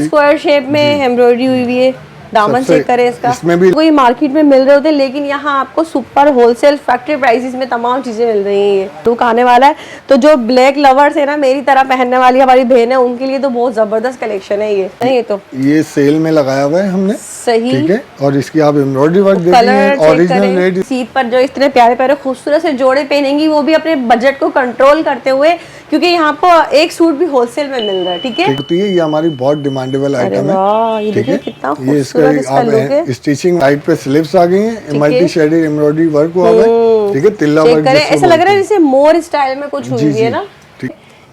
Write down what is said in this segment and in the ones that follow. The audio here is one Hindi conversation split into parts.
स्क्वायर शेप में एम्ब्रॉयडरी हुई हुई है। दामन चेक करें इसका, इसमें भी कोई मार्केट में मिल रहे होते हैं, लेकिन यहाँ आपको सुपर होलसेल फैक्ट्री प्राइसेस में तमाम चीजें मिल रही हैं। ये लुक आने वाला है। तो जो ब्लैक लवर्स है ना, मेरी तरह पहनने वाली हमारी बहन है, उनके लिए तो बहुत जबरदस्त कलेक्शन है ये। नहीं ये तो ये सेल में लगाया हुआ है हमने, सही ठीक है। और इसकी आप एम्ब्रॉयडरी वर्क कलर देखेंगे, ओरिजिनल रेट। सीट पर जो इतने प्यारे प्यारे खूबसूरत से जोड़े पहनेंगी, वो भी अपने बजट को कंट्रोल करते हुए, क्योंकि यहाँ आपको एक सूट भी होलसेल में मिल रहा है। ठीक है, ये हमारी बहुत डिमांडेबल आइटम है। ये देखिए कितना ये इसका स्टिचिंग साइड पे स्लिप्स आ गई हैं, मल्टी शेडेड एम्ब्रॉयडरी वर्क हुआ है, ठीक है। तिल्ला वर्क ऐसा लग रहा है जैसे मोर स्टाइल में कुछ हुई है ना।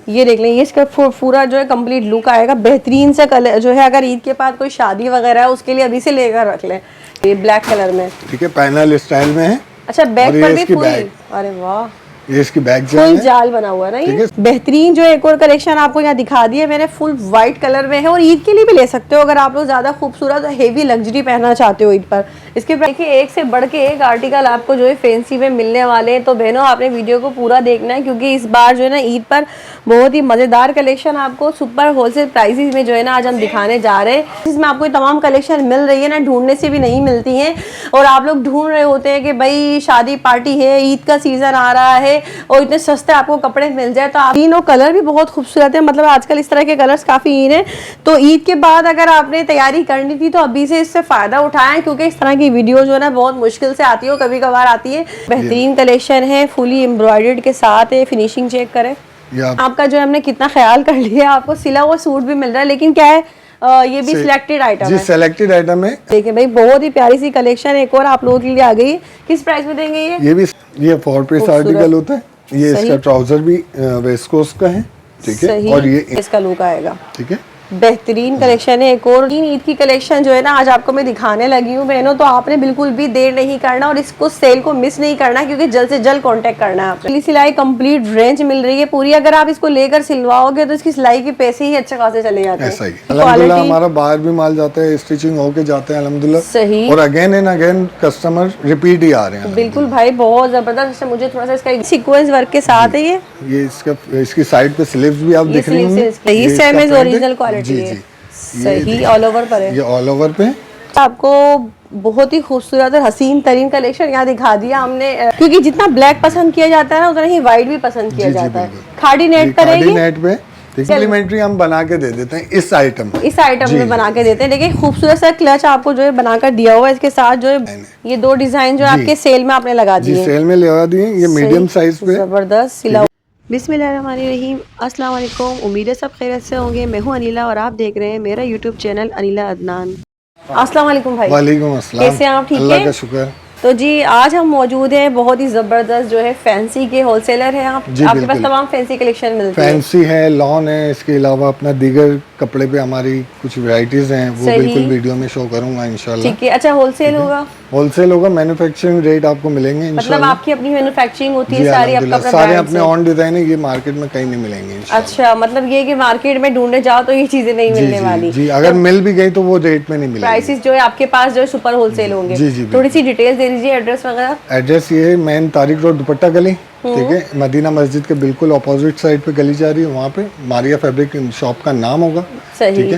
ये देख लें, ये इसका पूरा जो है कंप्लीट लुक आएगा। बेहतरीन सा कलर जो है, अगर ईद के बाद कोई शादी वगैरह है उसके लिए अभी से लेकर रख लें। ये ब्लैक कलर में, ठीक है, पैनल स्टाइल में है। अच्छा, बैक पर भी फुल, अरे वाह, ये इसकी बैक फुल जाल बना हुआ है ना। ये बेहतरीन जो एक और कलेक्शन आपको यहाँ दिखा दी है मैंने, फुल व्हाइट कलर में है। और ईद के लिए भी ले सकते हो अगर आप लोग ज्यादा खूबसूरत हेवी लग्जरी पहनना चाहते हो ईद पर। इसके देखिए एक से बढ़ के एक आर्टिकल आपको जो है फैंसी में मिलने वाले हैं। तो बहनों, आपने वीडियो को पूरा देखना है, क्योंकि इस बार जो है ना ईद पर बहुत ही मजेदार कलेक्शन आपको सुपर होलसेल प्राइसेस में जो है ना आज हम दिखाने जा रहे हैं। इसमें आपको तमाम कलेक्शन मिल रही है ना, ढूंढने से भी नहीं मिलती है। और आप लोग ढूंढ रहे होते हैं कि भाई शादी पार्टी है, ईद का सीजन आ रहा है और इतने सस्ते आपको कपड़े मिल जाए। तो तीनों कलर भी बहुत खूबसूरत है, मतलब आजकल इस तरह के कलर्स काफी इन है। तो ईद के बाद अगर आपने तैयारी करनी थी तो अभी से इससे फायदा उठाएं, क्योंकि इस तरह की वीडियो जो है ना बहुत मुश्किल से आती है, कभी कभार आती है। बेहतरीन कलेक्शन है, फुली एम्ब्रॉयडर्ड के साथ है। फिनिशिंग चेक करें आपका, जो है हमने कितना ख्याल कर लिया। आपको सिला हुआ सूट भी मिल रहा है, लेकिन क्या है ये भी सिलेक्टेड आइटम है। सिलेक्टेड आइटम है। देखिए भाई, बहुत ही प्यारी सी कलेक्शन एक और आप लोगों के लिए आ गई। किस प्राइस में देंगे ये भी? ये 4 पीस आर्टिकल होता है। ये इसका ट्राउजर भी वेस्ट कोस्ट का है, ठीक है। और ये इसका लुक आएगा, ठीक है। बेहतरीन कलेक्शन है। एक और ईद की कलेक्शन जो है ना आज आपको मैं दिखाने लगी हूँ बहनों। तो आपने बिल्कुल भी देर नहीं करना और इसको सेल को मिस नहीं करना, क्योंकि जल्द से जल्द कांटेक्ट करना है आपने। सिलाई कंप्लीट रेंज मिल रही है पूरी। अगर आप इसको लेकर सिलवाओगे तो इसकी सिलाई के पैसे ही अच्छे खासे चले जाते हैं। ऐसा ही अल्हम्दुलिल्लाह हमारा बाहर भी माल जाता है, स्टिचिंग होके जाते हैं अल्हम्दुलिल्लाह। सही। और again and again customer repeat ही आ रहे हैं। बिल्कुल भाई, बहुत जबरदस्त। मुझे थोड़ा सा इसका सीक्वेंस वर्क के साथ है ये इसकी साइड पे स्लीव्स भी आप देख रही होंगी। ये सेम इज ओरिजिनल क्वालिटी है। सही, ऑल ओवर पर है। ये ऑल ओवर पे आपको बहुत ही खूबसूरत और हसीन तरीन कलेक्शन यहाँ दिखा दिया हमने, क्योंकि जितना ब्लैक पसंद किया जाता है ना, उतना ही व्हाइट भी पसंद किया जाता है। खाड़ी नेट पर है, नेट पे कॉम्प्लीमेंट्री हम बना के दे देते हैं इस आइटम में बना के देते हैं। देखिए खूबसूरत सा क्लच आपको जो है बनाकर दिया हुआ है। इसके साथ जो है ये 2 डिजाइन जो आपके सेल में आपने लगा दिए, सेल में लगा दिए। ये मीडियम साइज पे जबरदस्त सिला। बिस्मिल्लाहिर्रहमानिर्रहीम, अस्सलाम वालेकुम। उम्मीद है सब खैरियत से होंगे। मैं हूँ अनिला और आप देख रहे हैं मेरा यूट्यूब चैनल अनिला अदनान। अस्सलाम वालेकुम भाई। वालेकुम अस्सलाम। कैसे हैं आप? ठीक है, अल्लाह का शुक्र। तो जी आज हम मौजूद हैं, बहुत ही जबरदस्त जो है फैंसी के होलसेलर हैं आप। आपके पास तमाम फैंसी कलेक्शन मिलती है। फैंसी है, लॉन है, इसके अलावा अपना दीगर कपड़े पे हमारी कुछ वैरायटीज हैं, वो बिल्कुल वीडियो में शो करूंगा इंशाल्लाह। ठीक है। अच्छा, होलसेल होगा? होलसेल होगा, मैन्युफैक्चरिंग रेट आपको मिलेंगे मतलब आपकी अपनी मैन्युफैक्चरिंग होती है सारी? सारे अपने ऑन डिजाइन है, ये मार्केट में कहीं नहीं मिलेंगे। अच्छा, मतलब ये कि मार्केट में ढूंढने जाओ तो ये चीजें नहीं मिलने वाली। जी, अगर मिल भी गई तो वो रेट में नहीं मिलेगी। प्राइसेस जो है आपके पास जो है सुपर होलसेल होंगे। थोड़ी सी डिटेल्स दे दीजिए, एड्रेस वगैरह। एड्रेस ये है मेन तारिक रोड दुपट्टा गली, ठीक है। मदीना मस्जिद के बिल्कुल अपोजिट साइड पे गली जा रही है, वहाँ पे मारिया फैब्रिक शॉप का नाम होगा। सही,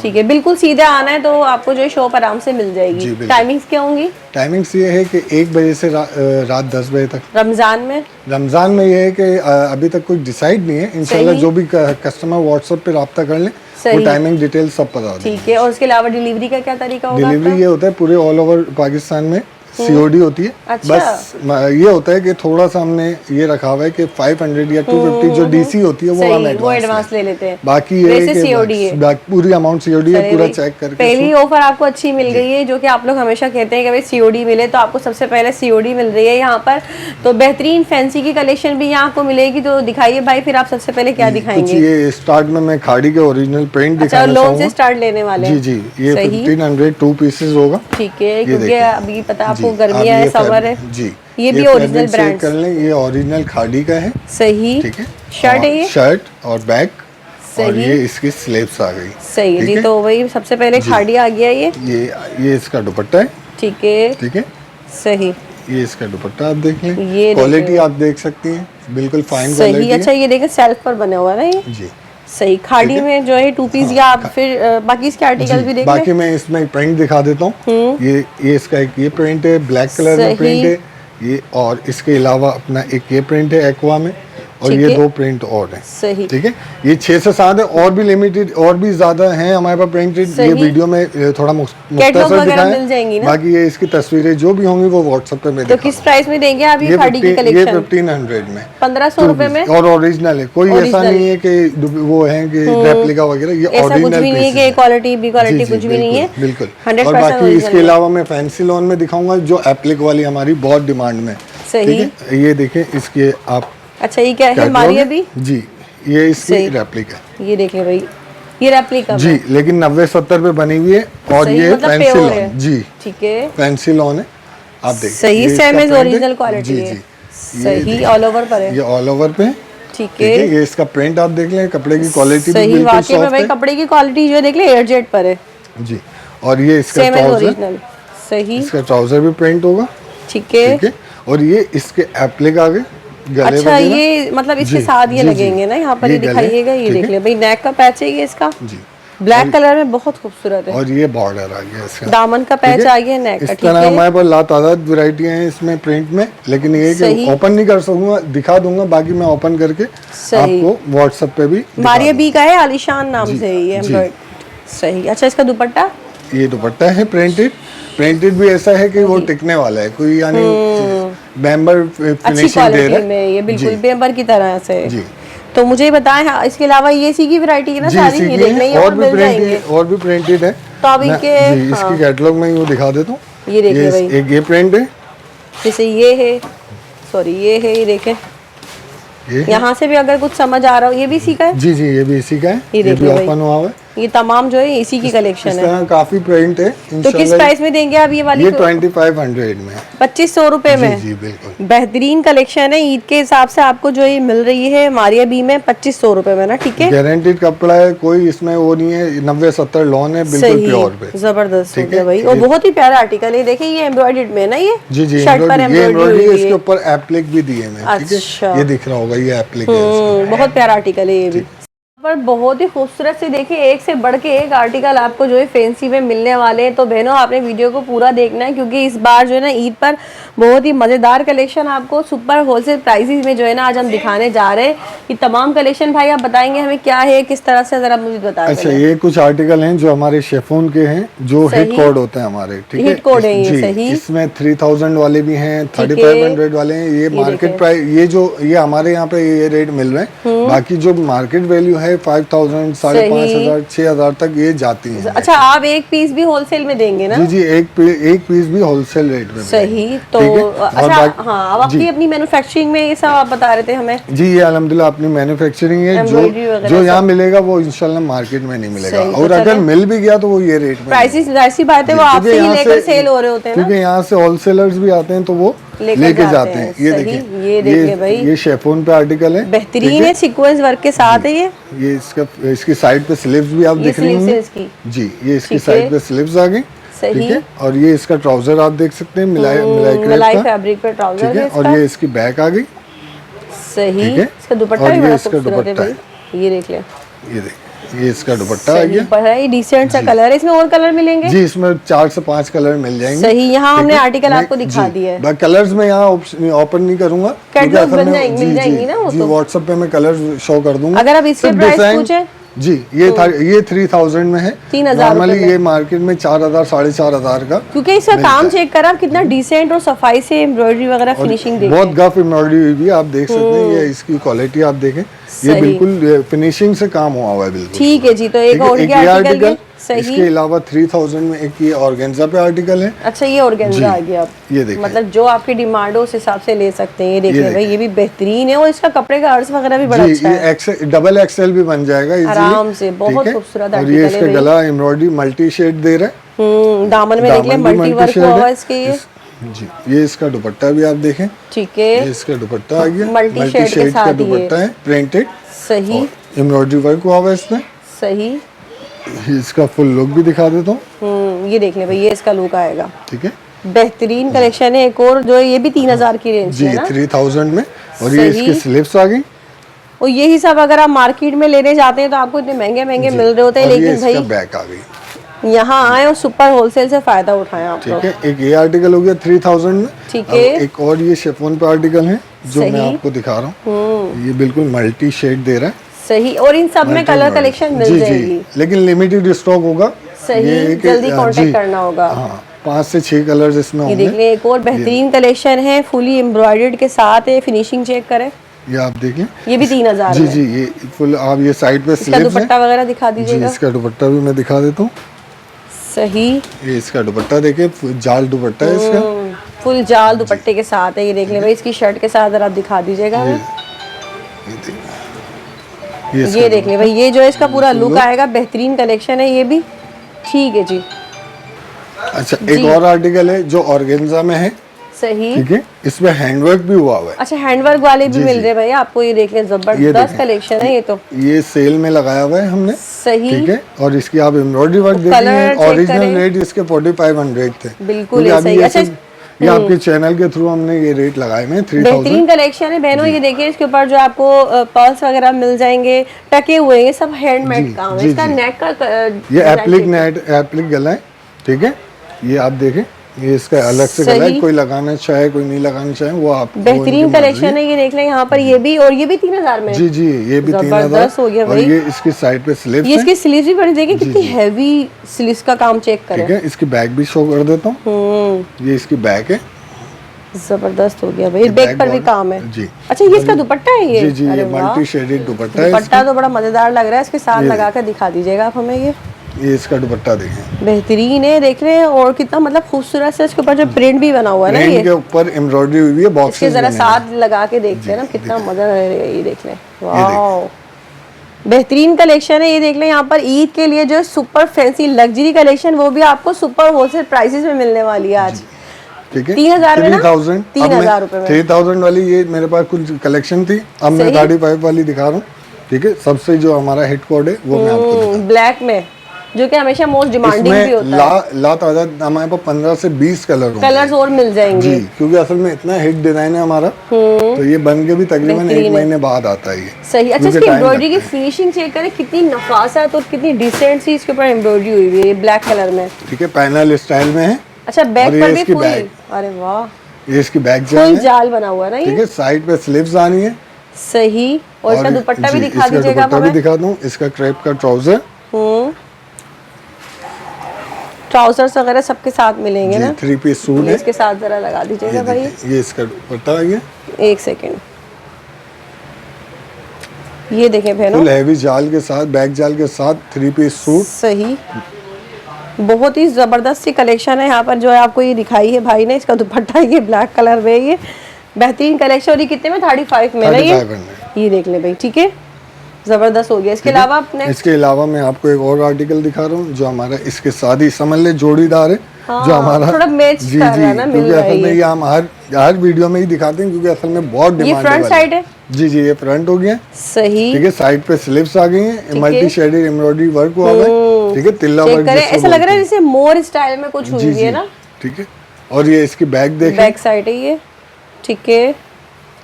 ठीक है। बिल्कुल सीधे आना है तो आपको जो है शॉप आराम से मिल जाएगी। टाइमिंग्स क्या होंगी? टाइमिंग्स ये है कि 1 बजे से रात 10 बजे तक। रमजान में ये है कि अभी तक कुछ डिसाइड नहीं है। इंशाल्लाह जो भी कस्टमर व्हाट्सएप पे रब्ता कर ले, वो टाइमिंग डिटेल सब पता होती है। ठीक है। और उसके अलावा डिलीवरी का क्या तरीका होगा? डिलीवरी ये होता है पूरे ऑल ओवर पाकिस्तान में COD होती है। अच्छा। बस ये होता है कि थोड़ा सा हमने ये रखा हुआ है कि 500 या 250 जो DC होती है वो एडवांस ले लेते हैं। बाकी ये है पूरी अमाउंट COD है, पूरा चेक करके। पहली ऑफर आपको अच्छी मिल गई है, जो कि आप लोग हमेशा कहते हैं कि भाई COD मिले, तो आपको सबसे पहले COD मिल रही है यहाँ पर। तो बेहतरीन फैंसी की कलेक्शन भी यहाँ आपको मिलेगी। तो दिखाइए भाई, फिर आप सबसे पहले क्या दिखाएंगे? ये स्टार्ट में मैं खाड़ी के ओरिजिनल प्रिंट दिखाना चाहूंगा। से स्टार्ट लेने वाले? जी, ये 1500 2 पीसेस होगा। ठीक है, क्योंकि अभी पता आपको गर्मियाँ है, समर है जी। ये भी ओरिजिनल ब्रांड कर लें, ये ओरिजिनल खाड़ी का है। सही, ठीक है। शर्ट है ये, शर्ट और बैक, और ये इसकी स्लीव्स आ गई। सही है जी। तो वही सबसे पहले खाड़ी आ गया ये इसका दुपट्टा है। ठीक है, ठीक है, सही। ये इसका दुपट्टा आप देख लें, ये क्वालिटी आप देख सकती हैं, बिल्कुल फाइन क्वालिटी। अच्छा, ये देखें सेल्फ पर बना हुआ है ना ये। जी, सही खाड़ी में जो है 2 पीस या आप फिर बाकी इसके आर्टिकल भी देख लें। बाकी मैं इसमें प्रिंट दिखा देता हूँ। ये इसका एक ये प्रिंट है, ब्लैक कलर में प्रिंट है ये, और इसके अलावा अपना एक ये प्रिंट है एक्वा में, और ये 2 प्रिंट और हैं। सही, ठीक है। ये 6 से 7 है, और भी लिमिटेड और भी ज्यादा हैं हमारे पास प्रिंटेड। ये वीडियो में थोड़ा मुख्तसर दिखाएं, बाकी ये इसकी तस्वीरें जो भी होंगी वो व्हाट्सएप पे मैं तो किस प्राइस में देंगे आप ये खाड़ी की कलेक्शन? ये 1500 में, 1500 रुपए में, और ओरिजिनल है। कोई ऐसा नहीं है कि वो है कि रेप्लिका वगैरह, ये ओरिजिनल कुछ भी नहीं है कि क्वालिटी बी क्वालिटी कुछ भी नहीं है, बिल्कुल। 100% और बाकी इसके अलावा मैं फैंसी लॉन में दिखाऊंगा जो एप्लिक वाली हमारी बहुत डिमांड में। सही, ये देखें इसके आप। अच्छा ये क्या है? मारिया बी जी, ये इसकी रेप्लिका है। ये देख ले भाई, ये रेप्लिका जी, लेकिन 90-70 पे बनी हुई है, और ये फैंसी लॉन। जी ठीक है, फैंसी लॉन है, आप देखिए। सही, सेम एज ओरिजिनल क्वालिटी है। सही, ऑल ओवर पर है, ये ऑल ओवर पे। ठीक है। ये इसका प्रिंट आप देख लें, कपड़े की क्वालिटी भी बिल्कुल सॉफ्ट है भाई, कपड़े की क्वालिटी जो देख ले एयरजेट पर है जी। और ये इसका ट्राउजर, सही, इसका ट्राउजर भी प्रिंट होगा, ठीक है। और ये इसके एप्लिक आगे गले। अच्छा ये मतलब इसके साथ ये लगेंगे ना, यहाँ पर ये दिखाइएगा। ये देख ले भाई, नेक का पैच है ये इसका जी, ब्लैक कलर में बहुत खूबसूरत है, और ये बॉर्डर आ गया इसका, दामन का पैच आ गया नेक का। इस तरह हमारे पास लातादाद वैरायटी हैं इसमें प्रिंट में, लेकिन ये कि ओपन नहीं कर सकूंगा, दिखा दूंगा। बाकी मैं ओपन करके आपको व्हाट्सएप पे भी। मारिया बी का है, आलिशान नाम से ये एम्ब्रॉयडरी। सही। अच्छा इसका दुपट्टा, ये दुपट्टा है प्रिंटेड। प्रिंटेड भी ऐसा है कि वो टिकने वाला है, कोई यानी बैम्बर फिनिशिंग दे रहा है, ये बिल्कुल बैम्बर की तरह से जी। तो मुझे बताएं, इसके अलावा ये सी की वैरायटी है ना सारी, ये देख लेंगे और भी प्रिंटेड, और भी प्रिंटेड है। तो अब इनके इसकी कैटलॉग में वो दिखा देता हूँ। ये देखिए भाई, एक ये प्रिंट है, जैसे ये है, सॉरी ये है, ये देखें यहाँ से भी अगर कुछ समझ आ रहा हो, ये भी इसी का है जी। ये भी इसी का है, ये भी ओपन हुआ है। ये तमाम जो है इसी की कलेक्शन है, काफी प्रिंट है। तो किस प्राइस में देंगे आप ये वाली? ये 2500 में, 2500 रुपए में। जी बिल्कुल, बेहतरीन कलेक्शन है। ईद के हिसाब से आपको जो ये मिल रही है मारिया बी में 2500 रुपए में ना, ठीक है। गारंटीड कपड़ा है, कोई इसमें वो नहीं है, 90-70 लॉन है, बिल्कुल प्योर पे, जबरदस्त है भाई। और बहुत ही प्यारा आर्टिकल है, देखिए ये एम्ब्रॉयडर्ड में ना, ये जी शर्ट पर एम्ब्रॉयडरी है, इसके ऊपर एप्लिक भी दिए हैं, ठीक है। ये दिख रहा होगा, ये एप्लिक है, बहुत प्यारा आर्टिकल है ये भी। पर बहुत ही खूबसूरत से देखिए, एक से बढ़ के एक आर्टिकल आपको जो है फैंसी में मिलने वाले हैं। तो बहनों आपने वीडियो को पूरा देखना है, क्योंकि इस बार जो है ना ईद पर बहुत ही मज़ेदार कलेक्शन आपको सुपर होलसेल प्राइसेस में जो है ना आज हम दिखाने जा रहे हैं। ये तमाम कलेक्शन भाई आप बताएंगे हमें क्या है, किस तरह से, जरा मुझे बता। अच्छा, ये कुछ आर्टिकल हैं जो हमारे शेफोन के हैं, जो हिट कोड होते हैं हमारे, ठीक है, हिट कोड है ये। सही, इसमें 3000 वाले भी हैं, 3500 वाले हैं। ये मार्केट प्राइस, ये हमारे यहाँ पे ये रेट मिल रहे हैं। बाकी जो मार्केट वैल्यू है 5000, 5500, 6000 तक ये जाती है। अच्छा, आप एक पीस भी होलसेल में देंगे ना? जी, एक पीस भी होलसेल रेट में। सही। तो अच्छा, हाँ, अब आपकी अपनी मैन्युफैक्चरिंग में ये सब आप बता रहे थे हमें। जी, ये अल्हम्दुलिल्लाह अपनी मैन्युफैक्चरिंग है, जो यहाँ मिलेगा वो इंशाल्लाह मार्केट में नहीं मिलेगा, और अगर मिल भी गया तो वो ये रेट में। प्राइसेस ऐसी बात है, वो आपसे ही लेकर सेल हो रहे होते हैं ना, क्योंकि यहाँ से होलसेलर्स भी आते हैं तो वो लेके जाते हैं। ये देखिए, ये देखिए भाई, ये शेफोन पे आर्टिकल है, बेहतरीन है, सीक्वेंस वर्क के साथ है ये इसकी साइड पे स्लीव्स भी आप देख रही होंगी जी। ये इसकी साइड पे स्लीव्स आ गई, ठीक है। और ये इसका ट्राउजर आप देख सकते हैं, मिलाई फैब्रिक पे ट्राउजर है, और ये इसकी बैक आ गई। सही। इसका दुपट्टा भी बड़ा खूबसूरत है भाई, ये देख ले, ये इसका दुपट्टा आ गया, बड़ा ही डिसेंट सा कलर है। इसमें और कलर मिलेंगे जी? इसमें 4 से 5 कलर मिल जाएंगे। सही। यहाँ हमने आर्टिकल आपको दिखा दिया है, कलर्स में यहाँ ओपन नहीं करूंगा, मिल जाएंगी ना वो, तो व्हाट्सएप पे मैं कलर शो कर दूंगा। अगर आप इसके प्राइस पूछे जी, ये 3000 में है, 3000 नॉर्मली ये मार्केट में 4000, 4500 का, क्योंकि इसका काम चेक करा कितना डिसेंट और सफाई से एम्ब्रॉयडरी वगैरह फिनिशिंग देखिए, बहुत गफ एम्ब्रॉयडरी हुई भी आप देख सकते हैं। ये इसकी क्वालिटी आप देखें, ये बिल्कुल फिनिशिंग से काम हुआ हुआ है, बिल्कुल ठीक है जी। तो एक और आर्टिकल, इसके अलावा 3000 में एक ये ऑर्गेन्जा पे आर्टिकल है। अच्छा, ये ऑर्गेन्जा आ गया, ये देखिए, मतलब जो आपकी डिमांड हो उस हिसाब से ले सकते हैं। ये देखिए भाई, ये भी बेहतरीन है, और इसका कपड़े का अर्ज वगैरह भी बड़ा अच्छा है, डबल एक्सएल भी बन जाएगा आराम से, बहुत खूबसूरत आर्टिकल है। और ये इसका गला एम्ब्रॉयडरी मल्टी शेड दे रहा है, दामन में देख ले मल्टी वर्क हुआ है इसके। ये जी, ये इसका दुपट्टा भी आप देखें, ठीक है, ये इसका दुपट्टा आ गया, मल्टी शेड का दुपट्टा है, प्रिंटेड। सही, एम्ब्रॉयडरी वर्क हुआ है इसमें। सही। इसका फुल लुक भी दिखा देता हूँ, ये देख ले भाई, ये इसका लुक आएगा, ठीक है। बेहतरीन कलेक्शन है। एक और जो है ये भी 3000 की रेंज जी, 3000 में, और ये इसकी स्लीव्स आ गई, और यही सब अगर आप मार्केट में लेने जाते हैं तो आपको इतने महंगे महंगे मिल रहे होते हैं, लेकिन भाई बैक आ गई, यहाँ आए और सुपर होलसेल से फायदा उठाएं आप ठीक है। एक ये आर्टिकल हो गया 3000 में, ठीक है। एक और ये शिफॉन पे आर्टिकल है जो मैं आपको दिखा रहा हूँ, ये बिल्कुल मल्टी शेड दे रहा है, सही। और इन सब में कलर कलेक्शन मिल जाएगी, लेकिन लिमिटेड स्टॉक होगा, सही, जल्दी कांटेक्ट करना होगा। हाँ, 5 से 6 कलर्स इसमें होंगे। देख लें, एक और बेहतरीन कलेक्शन है, फुली एम्ब्रॉयडर्ड के साथ है, फिनिशिंग चेक करें, ये आप देख लें, ये भी 3000 जी जी, ये फुल। आप ये साइड पे इसका दुपट्टा वगैरह दिखा दीजिएगा। इसका दुपट्टा भी मैं दिखा देता हूँ, सही। ये इसका दुपट्टा देखिए, जाल दुपट्टा है इसका, फुल जाल दुपट्टे के साथ है, ये देख लें भाई, इसकी शर्ट के साथ आप दिखा दीजिएगा। ये देख लें भाई, ये जो है इसका पूरा लुक आएगा, बेहतरीन कलेक्शन है ये भी, ठीक है जी। अच्छा, एक और आर्टिकल है जो ऑर्गेन्जा में है, सही, ठीक है, इसमें हैंडवर्क भी हुआ हुआ है। अच्छा, हैंडवर्क वाले भी मिल रहे हैं भाई आपको, ये देख लें, जबरदस्त कलेक्शन है ये तो, ये सेल में लगाया हुआ है हमने, सही, ठीक है। और इसकी आप एम्ब्रॉयडरी वर्क देखेंगे, ओरिजिनल रेट इसके 4500 थे, बिल्कुल सही। अच्छा, ये आपके चैनल के थ्रू हमने ये रेट लगाए हैं 3000। बेहतरीन कलेक्शन है बहनों, ये देखिए, इसके ऊपर जो आपको पर्ल्स वगैरह मिल जाएंगे, टके हुए हैं, सब हैंडमेड काम है। इसका नेक का ये एप्लिक गला है, ठीक है, ये आप देखें, ये इसका अलग से गला है, कोई लगाना चाहे कोई नहीं लगाना चाहे वो आप, बेहतरीन कलेक्शन है, ये देख लें यहाँ पर, ये भी, और ये भी 3000 में, जी जी, ये भी 3000 हो गया भाई। और ये इसकी साइड पे स्लीव्स, ये इसकी स्लीव्स भी बड़ी, देखिए कितनी हैवी स्लीव्स का काम चेक करें, ठीक है। इसकी बैक भी शो कर देता हूँ, ये इसकी बैक है, जबरदस्त हो गया भाई, बैक पर भी काम है जी। अच्छा, ये इसका दुपट्टा है, ये जी जी, ये मल्टी शेडेड दुपट्टा है, दुपट्टा तो बड़ा मजेदार लग रहा है, इसके साथ लगा कर दिखा दीजिएगा आप हमें। ये इसका दुपट्टा देखें, बेहतरीन है, देख रहे हैं, और कितना मतलब खूबसूरत से इसके ऊपर जो प्रिंट भी बना हुआ है ना, ये के ऊपर एम्ब्रॉयडरी हुई है, बॉक्सेस इसके जरा साथ लगा के देखते हैं ना, कितना मजा है, ये देख लें, वाह, बेहतरीन कलेक्शन है। ये देख लें, यहाँ पर ईद के लिए जो सुपर फैंसी लग्जरी कलेक्शन, वो भी आपको सुपर होलसेल प्राइसेस में मिलने वाली है आज, ठीक है। 3000 में ना, 3000 रुपए में 3000 वाली ये मेरे पास कुछ कलेक्शन थी, अब मैं 35 वाली दिखा रहा हूँ, ठीक है। सबसे जो हमारा हिट कोड है वो मैं आपको दिखा रहा हूं। ब्लैक में, जो कि हमेशा मोस्ट डिमांडिंग भी होता है। ला तादाद हमारे पास 15 से 20 कलर्स और मिल जाएंगे जी, क्योंकि असल में इतना हिट डिजाइन है हमारा, तो ये बन के भी तकरीबन 1 महीने बाद आता है ये, सही। अच्छा, इसकी एम्ब्रॉयडरी की फिनिशिंग चेक करें, कितनी नफासत और कितनी डिसेंट सी इसके ऊपर एम्ब्रॉयडरी हुई है, ये ब्लैक कलर में, ठीक है, पैनल स्टाइल में है। अच्छा, बैक पर भी फुल, अरे वाह, ये इसकी बैक जाल बना हुआ है ना, ठीक है, साइड पे स्लीव्स आनी है, सही। और इसका दुपट्टा भी दिखा दीजिएगा, दुपट्टा भी दिखा दूं, इसका क्रेप का ट्राउजर, ट्राउजर्स वगैरह सबके साथ मिलेंगे ना, 3 पीस सूट है, इसके साथ जरा लगा दीजिएगा भाई, ये इसका दुपट्टा है, एक सेकंड, ये देखें बहनों, फुल हैवी जाल के साथ, बैक जाल के साथ 3 पीस सूट, सही, बहुत ही जबरदस्त सी कलेक्शन है यहाँ पर जो है आपको ये दिखाई है भाई ने। इसका दुपट्टा ये ब्लैक कलर में, ये बेहतरीन कलेक्शन, और ये कितने में, 35 में ना, ये देख ले भाई, ठीक है, जबरदस्त हो गया। इसके अलावा इसके अलावा मैं आपको एक और आर्टिकल दिखा रहा हूँ जो हमारा इसके साथ ही समझ ले जोड़ीदार है, जो हमारा थोड़ा मैच कर रहा है ना, मिल रहा है, ये हम हर वीडियो में ही दिखाते हैं, क्योंकि असल में बहुत डिमांड है। ये फ्रंट साइड है, जी जी, ये फ्रंट हो गया, सही, ठीक है, साइड पे स्लीव्स आ गई हैं, मल्टी शेडेड एम्ब्रॉयडरी वर्क हुआ है, ठीक है, तिल्ला वर्क, ऐसा लग रहा है जैसे मोर स्टाइल में कुछ हुई है ना, ठीक है। और ये इसकी बैक देखें, बैक साइड है ये, ठीक है,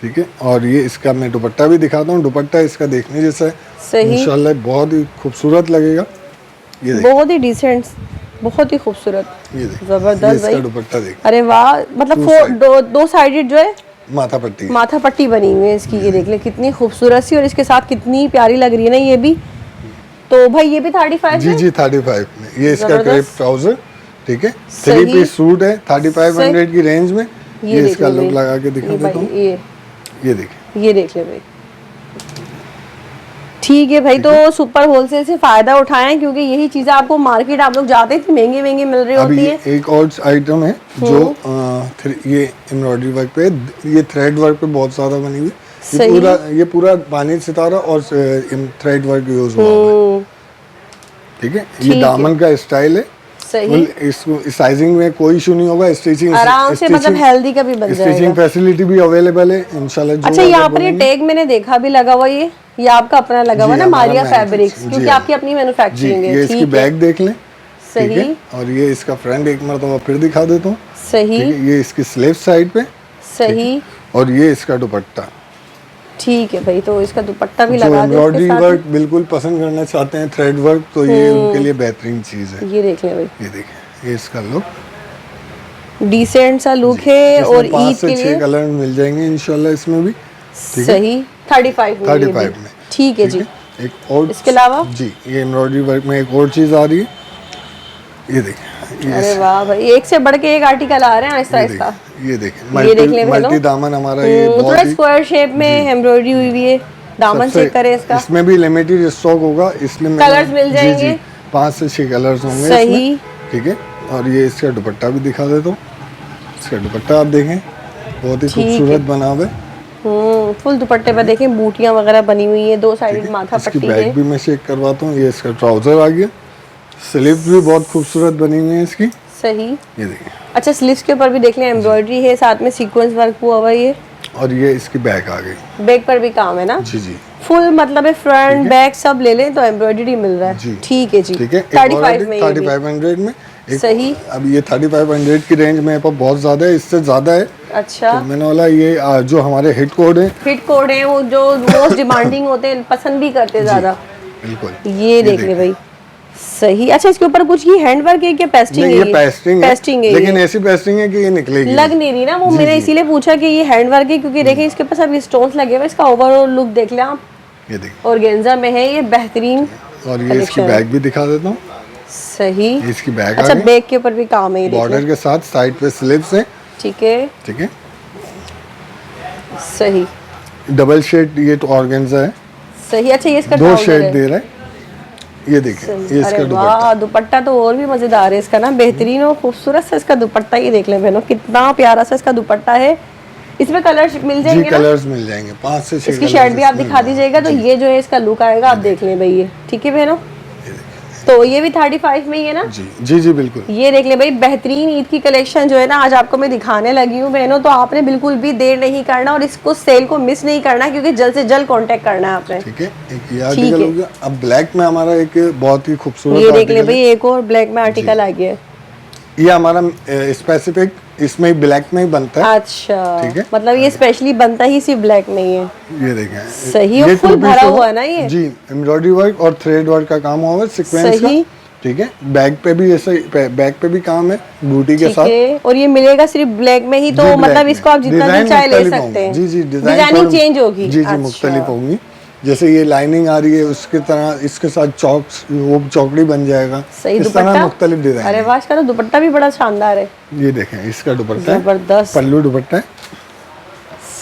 ठीक है। और ये इसका मैं दुपट्टा भी दिखाता हूँ, दुपट्टा इसका देखने जैसा है, सही, इंशाल्लाह बहुत ही खूबसूरत लगेगा, ये बहुत ही डिसेंट, बहुत ही खूबसूरत, ये जबरदस्त भाई, दुपट्टा देख, अरे वाह, मतलब दो साइडेड जो है माथा पट्टी बनी हुई है इसकी, ये देख ले कितनी खूबसूरत सी, और इसके साथ कितनी प्यारी लग रही है ना ये भी। तो भाई ये भी 35 जी जी, 35 में, ये इसका क्रेप ट्राउजर, ठीक है, 3 पीस सूट है, 3500 की रेंज में, ये इसका लुक लगा के दिखा देता हूँ, ये देखिए, ये देख ले भाई, ठीक है भाई। तो सुपर होलसेल से फायदा उठाएं, क्योंकि यही चीजें आपको मार्केट आप लोग जाते थे महंगी मिल रही होती है। एक और आइटम है जो ये एम्ब्रॉयडरी वर्क पे, ये थ्रेड वर्क पे बहुत ज्यादा बनी हुई, ये पूरा बानी सितारा और थ्रेड वर्क यूज हुआ है, ठीक है। ये दामन का स्टाइल है, सही, इसको साइजिंग में कोई इशू नहीं होगा, स्टिचिंग आराम से मतलब हेल्दी का भी बन जाएगा, स्टिचिंग फैसिलिटी भी अवेलेबल है इंशाल्लाह। अच्छा, यहाँ पर ये टैग मैंने देखा भी लगा हुआ, ये आपका अपना लगा हुआ ना, मारिया फैब्रिक्स, क्योंकि आपकी अपनी मैन्युफैक्चरिंग है, ये इसकी बैक देख लें, सही, और ये इसका फ्रंट एक मरतबा फिर दिखा देता हूँ, सही, ये इसकी स्लीव साइड पे, सही, और ये इसका दुपट्टा, ठीक है भाई, तो इसका दुपट्टा भी जो लगा दे एम्ब्रॉयडरी इसके साथ वर्क बिल्कुल पसंद करना चाहते हैं, थ्रेड वर्क, तो ये उनके लिए बेहतरीन चीज है। ये देख ले भाई, ये देखिए, ये इसका लुक डिसेंट सा लुक है। और इसमें 5 ईद से के 6 लिए कलर मिल जाएंगे इंशाल्लाह इसमें भी। ठीक है, सही 35 में, 35 में। ठीक है जी। एक और इसके अलावा जी, ये एम्ब्रॉयडरी वर्क में एक और चीज आ रही है, ये देखिए, अरे वाह भाई, एक से बढ़ के एक आर्टिकल आ रहे हैं इस साइज का। ये देखिए, ये देख ले मल्टी दामन हमारा, ये बहुत थोड़ा ही स्क्वायर शेप में एम्ब्रॉयडरी हुई हुई है। दामन सबसे- चेक करें इसका, इसमें भी लिमिटेड स्टॉक होगा, इसलिए कलर्स मिल जाएंगे। 5 से 6 कलर्स होंगे सही। इसमें। ठीक है, और ये इसका दुपट्टा भी दिखा देता हूँ। इसका दुपट्टा आप देखें, बहुत ही खूबसूरत बना हुआ है। फुल दुपट्टे पर देखें बूटियां वगैरह बनी हुई है, 2 साइड माथा इसकी पट्टी बैक है। भी मैं चेक करवाता हूँ। ये इसका ट्राउजर आ गया, स्लीव भी बहुत खूबसूरत बनी हुई है इसकी। सही। ये देखिए, अच्छा, स्लीव्स के ऊपर भी देख लें एम्ब्रॉयडरी है, साथ में सीक्वेंस वर्क हुआ हुआ है। ये और ये इसकी बैक आ गई। बैक पर भी काम है ना? जी जी फुल मतलब है, फ्रंट बैक सब ले लें तो एम्ब्रॉयडरी मिल रहा जी। है। ठीक है जी। ठीक है, 35 में, 3500 में सही। अब ये 3500 की रेंज मेरे पास बहुत ज्यादा है, इससे ज्यादा है। अच्छा, तो मैंने बोला ये जो हमारे हिट कोड है, हिट कोड है वो जो मोस्ट डिमांडिंग होते हैं, पसंद भी करते हैं ज्यादा। बिल्कुल ये देख ले भाई, सही। अच्छा, इसके ऊपर कुछ ये हैंडवर्क है क्या? पेस्टिंग नहीं, है? ये पेस्टिंग है, ये। लेकिन ऐसी पेस्टिंग है कि ये निकलेगी लग नहीं रही ना, वो मैंने इसीलिए पूछा कि ये हैंडवर्क है, क्योंकि देखिए इसके ऊपर सब स्टोन्स लगे हुए। इसका ओवरऑल लुक देख लें आप, ये देखिए। ऑर्गेन्जा में है ये, बेहतरीन। और ये इसकी बैग भी दिखा देता हूँ। सही। इसकी बैग अच्छा, आ गई, बैक के ऊपर भी काम है, ये देख बॉर्डर लें। के साथ, साइड पे स्लिप्स हैं। ठीक है, ठीक है, सही डबल शेड ये तो ऑर्गेन्जा है, सही। अच्छा, ये इसका 2 ट्राउजर शेड है। दे रहा है। ये देखें, ये इसका अरे दुपट्टा। वाह, दुपट्टा तो और भी मजेदार है इसका ना, बेहतरीन और खूबसूरत सा इसका दुपट्टा। ये देख लें बहनों, कितना प्यारा सा इसका दुपट्टा है। इसमें कलर्स मिल जी, जाएंगे ना? कलर्स मिल जाएंगे, 5 से 6 इसकी शर्ट भी आप दिखा दीजिएगा, तो ये जो है इसका लुक आएगा, आप देख लें भाई ये। ठीक है बहनों, तो ये भी 35 में ही है ना? जी जी जी बिल्कुल। ये देख ले भाई, बेहतरीन ईद की कलेक्शन जो है ना आज आपको मैं दिखाने लगी हूँ बहनों। तो आपने बिल्कुल भी देर नहीं करना और इसको सेल को मिस नहीं करना, क्योंकि जल्द से जल्द कांटेक्ट करना है आपने। ठीक है, एक ये आर्टिकल हो गया। अब ब्लैक में हमारा एक बहुत ही खूबसूरत ये देख ले आर्टिकल भाई, एक और ब्लैक में आर्टिकल आ गया है। ये हमारा स्पेसिफिक इसमें ब्लैक में ही बनता है। अच्छा, ठीक है। मतलब ये स्पेशली बनता ही सिर्फ ब्लैक में ही है। ये देखें, सही, ये और फुल 2 पीस भरा होगा। हुआ है ना ये? जी, एम्ब्रॉयडरी वर्क और थ्रेड वर्क का काम हुआ है, सीक्वेंस का। सही। ठीक है, बैक पे भी ऐसा बैक पे भी काम है बूटी के ठीक साथ। है, और ये मिलेगा सिर्फ ब्लैक में ही, तो जी, ब्लैक मतलब में। इसको आप जितना डिजाइन भी चाहे ले मुख्तलिफ सकते हैं। होंगी। जी जी, डिजाइनिंग थोड़ी- चेंज होगी। जी जी, अच्छा। मुख्तलिफ होंगी। जैसे ये लाइनिंग आ रही है, उसकी तरह इसके साथ चौक्स, वो चौकड़ी बन जाएगा। सही इस तरह दुपट्टा, मुख्तलिफ डिजाइन। अरे वाह, इसका तो दुपट्टा भी बड़ा शानदार है। ये देखें, इसका दुपट्टा है, जबरदस्त, पल्लू दुपट्टा है।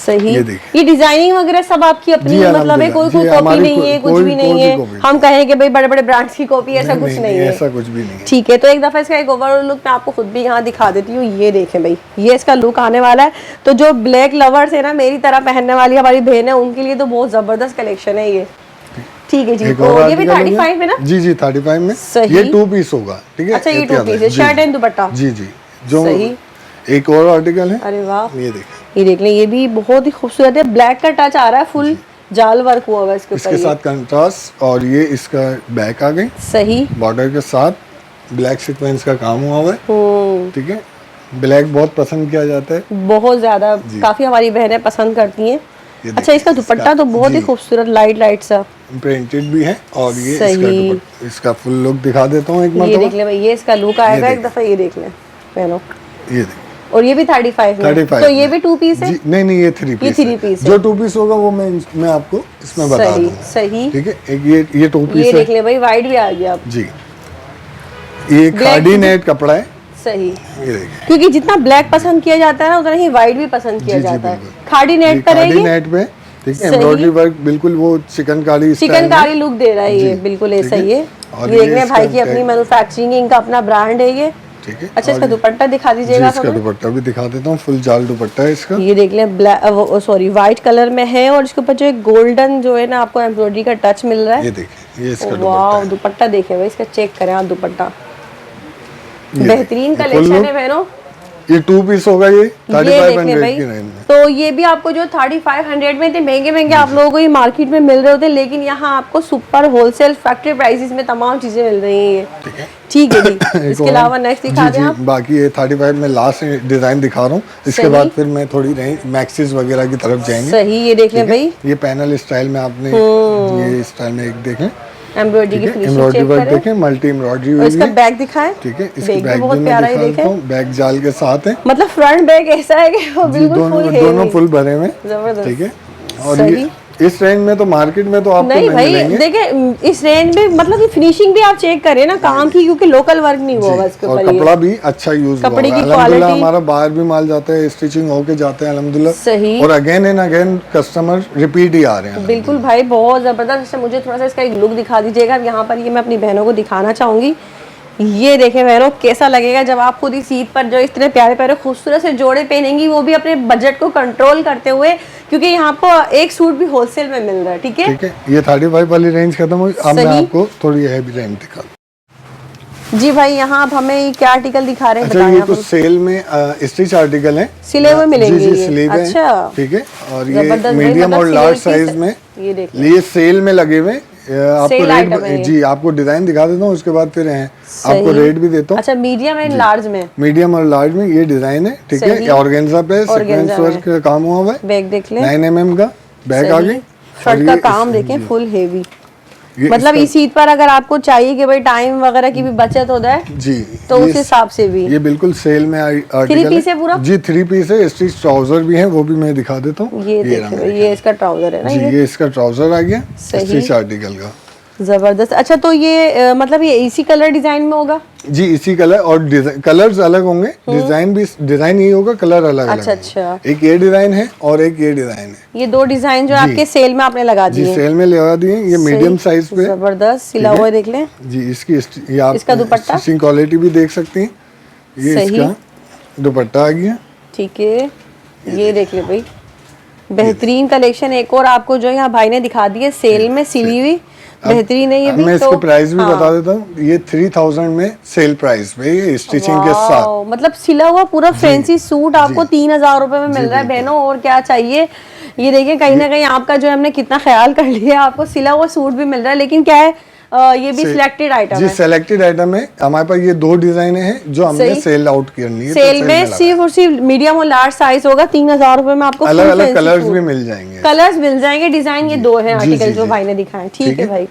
सही। ये देखिए। ये डिजाइनिंग वगैरह सब आपकी अपनी जी, मतलब है, अल्हम्दुलिल्लाह। कोई जी, कॉपी हमारी नहीं है, कुछ कोई- भी कोई नहीं भी है। कॉपी हम कहें कि भाई बड़े बड़े ब्रांड्स की कॉपी, ऐसा कुछ नहीं है। ऐसा कुछ भी नहीं है। ठीक है, तो एक दफा इसका एक ओवरऑल लुक मैं आपको खुद भी यहाँ दिखा देती हूँ। ये देखें भाई, ये इसका लुक आने वाला है। तो जो ब्लैक लवर्स है ना, मेरी तरह पहनने वाली हमारी बहन है, उनके लिए तो बहुत जबरदस्त कलेक्शन है ये। ठीक है जी, एक तो और ये भी आर्टिकल 35 में ना? जी जी, 35 में। सही। ये 2 पीस होगा। ठीक है, अच्छा, ये 2 एहतियात पीस है, जी, शर्ट जी। एंड दुपट्टा। जी जी, जो सही। एक और आर्टिकल है, अरे वाह, ये देखिए, ये देख लें, ये भी बहुत ही खूबसूरत है। ब्लैक का टच आ रहा है, फुल जाल वर्क हुआ हुआ है इसके इसके ऊपर। साथ कंट्रास्ट, और ये इसका बैक आ गई, सही। बॉर्डर के साथ ब्लैक सीक्वेंस का काम हुआ हुआ है। ठीक है, ब्लैक बहुत पसंद किया जाता है। बहुत ज्यादा, काफी हमारी बहनें पसंद करती हैं। अच्छा, इसका दुपट्टा तो बहुत ही खूबसूरत, लाइट लाइट सा प्रिंटेड भी है। और ये सही। इसका दुपट्टा, इसका फुल लुक दिखा देता हूँ एक ये मरतबा। देख ले भाई, ये इसका लुक आएगा एक देख। दफा, ये देख लें पहनो। ये देखिए, और ये भी 35 में, 35 तो ये में। भी 2 पीस है। जी, नहीं ये 3 पीस ये 3 पीस है। जो 2 पीस होगा वो मैं आपको इसमें बता सही, दूंगा। सही। ठीक है, एक ये 2 ये पीस है। देख ले भाई, वाइट भी आ गया अब। जी, ये Black खादी भी- नेट कपड़ा है। सही, ये देखिए, क्योंकि जितना ब्लैक पसंद किया जाता है ना, उतना ही वाइट भी पसंद किया जी, जी, जाता है। बिल्कुल। खाड़ी ये नेट पर है खादी ये, नेट पे। ठीक है, सही। एम्ब्रॉयडरी वर्क बिल्कुल वो चिकनकारी स्टाइल में। चिकनकारी लुक दे रहा है ये, जी, बिल्कुल ठीक ऐसा है। ही है। और ये देख ये लें, भाई इसका की अपनी टैग- मैन्युफैक्चरिंग, इनका अपना ब्रांड है ये। ठीक है। अच्छा, इसका और दुपट्टा दिखा जी, दीजिएगा इसका हमें। दुपट्टा भी दिखा देता हूँ, फुल जाल दुपट्टा है इसका। ये देख लें, ब्लैक सॉरी वाइट कलर में है, और इसके ऊपर जो एक गोल्डन जो है ना आपको एम्ब्रॉयडरी का टच मिल रहा है। ये देखिए, ये इसका दुपट्टा वाह, है। दुपट्टा देखें भाई, इसका चेक करें आप दुपट्टा। ये बेहतरीन देखिए, कलेक्शन फुल है बहनों। ये 2 पीस होगा, ये 3500 भाई, की रेंज में। तो ये भी आपको जो 3500 में थे, महंगे महंगे आप लोगों को ये मार्केट में मिल रहे होते, लेकिन यहाँ आपको सुपर होलसेल फैक्ट्री प्राइसेस में तमाम चीजें मिल रही हैं ये। ठीक है जी। इसके अलावा नेक्स्ट दिखा दें आप। बाकी ये 35 में लास्ट डिजाइन दिखा रहा हूँ, इसके बाद फिर मैं थोड़ी रेंज मैक्सिस वगैरह की तरफ जाएंगे। सही, ये देख लें भाई, ये पैनल स्टाइल में आपने ये स्टाइल में एक देखें, एम्ब्रॉयडरी की फिनिशिंग एम्ब्रॉयडरी चेक वर्क करें। देखें, मल्टी एम्ब्रॉयडरी और हुई इसका है। बैग दिखाएं। ठीक है, इसका बैग भी बैग बहुत भी प्यारा मैं ही दिखा देता हूँ, बैग जाल के साथ है। मतलब फ्रंट बैग ऐसा है कि वो बिल्कुल फुल दोनों फुल भरे हुए। जबरदस्त। ठीक है, और ये इस रेंज में तो मार्केट में तो आपको नहीं भाई, देखिए इस रेंज में मतलब फिनिशिंग भी आप चेक करें ना काम की, क्योंकि लोकल वर्क नहीं हुआ होगा इसके ऊपर। और कपड़ा भी अच्छा यूज हुआ है, कपड़े की अल्हम्दुलिल्लाह। क्वालिटी हमारा बाहर भी माल जाता है, स्टिचिंग होके जाते हैं अल्हम्दुलिल्लाह। सही। और again and again customer repeat ही आ रहे हैं। बिल्कुल भाई, बहुत जबरदस्त। अच्छा, मुझे थोड़ा सा इसका एक लुक दिखा दीजिएगा। यहाँ पर ये मैं अपनी बहनों को दिखाना चाहूंगी। ये देखें बहनों, कैसा लगेगा जब आप खुद इस ईद पर जो इतने प्यारे प्यारे खूबसूरत से जोड़े पहनेंगी, वो भी अपने बजट को कंट्रोल करते हुए, क्योंकि यहाँ पर एक सूट भी होलसेल में मिल रहा है। ठीक है, ठीक है, ये 35 वाली रेंज खत्म हुई, अब मैं आपको थोड़ी हैवी रेंज दिखा दूं। जी भाई, यहाँ आप हमें क्या आर्टिकल दिखा रहे हैं? अच्छा, ये कुछ सेल में स्टिच आर्टिकल है, सिले हुए मिलेंगे। जी स्लीव है। अच्छा, ठीक है, और ये मीडियम और लार्ज साइज में ये देख ये सेल में लगे हुए। आपको रेट जी आपको डिजाइन दिखा देता हूँ, उसके बाद फिर हैं आपको रेट भी देता हूँ। अच्छा, मीडियम एंड लार्ज में, मीडियम और लार्ज में ये डिजाइन है। ठीक है, ऑर्गेन्जा पे सीक्वेंस वर्क का काम हुआ हुआ है। बैग देख लें, 9 mm का बैग आगे, फ्रंट का काम देखें फुल हेवी। मतलब इस ईद पर अगर आपको चाहिए कि भाई टाइम वगैरह की भी बचत हो जाए जी, तो उस हिसाब से भी ये बिल्कुल सेल में आर्टिकल 3 पीस है पूरा। जी 3 पीस है। स्टिच ट्राउजर भी है, वो भी मैं दिखा देता हूँ। ये देखिए, ये इसका ट्राउजर है ना, ये इसका ट्राउजर आ गया स्टिच आर्टिकल का, जबरदस्त। अच्छा, तो ये मतलब ये इसी कलर डिजाइन में होगा? जी इसी कलर, और कलर्स अलग होंगे, डिजाइन भी डिजाइन यही होगा, कलर अलग अलग। अच्छा, एक ये डिजाइन है और एक ये डिजाइन है। ये दो डिजाइन जो आपके सेल में आपने लगा दिए? जी सेल में लगा दिए। ये मीडियम साइज पे जबरदस्त सिला हुआ है, देख लें जी। इसकी आप इसका दुपट्टा स्टिचिंग क्वालिटी भी देख सकती हैं। ये इसका दुपट्टा आ गया। ठीक है, ये देख ले भाई, बेहतरीन कलेक्शन एक और आपको जो यहाँ भाई ने दिखा दी है, सेल में सिली हुई, बेहतरीन है ये भी। मैं इसका प्राइस भी बता देता हूँ, ये 3000 में सेल प्राइस पे ये स्टिचिंग के साथ, मतलब सिला हुआ पूरा फैंसी सूट आपको 3000 रुपए में मिल रहा है बहनों, और क्या चाहिए। ये देखिए कहीं ना कहीं आपका जो हमने कितना ख्याल कर लिया, आपको सिला हुआ सूट भी मिल रहा है। लेकिन क्या है, ये भी सिलेक्टेड आइटम है। जी सिलेक्टेड आइटम है। हमारे पास ये 2 डिजाइन है जो हमने सेल आउट करनी है। सेल में सिर्फ और सिर्फ मीडियम और लार्ज साइज होगा। 3000 रुपए में आपको अलग अलग कलर्स भी मिल जाएंगे। कलर्स मिल जाएंगे। डिजाइन ये 2 है आर्टिकल जो भाई ने दिखाए। ठीक है भाई।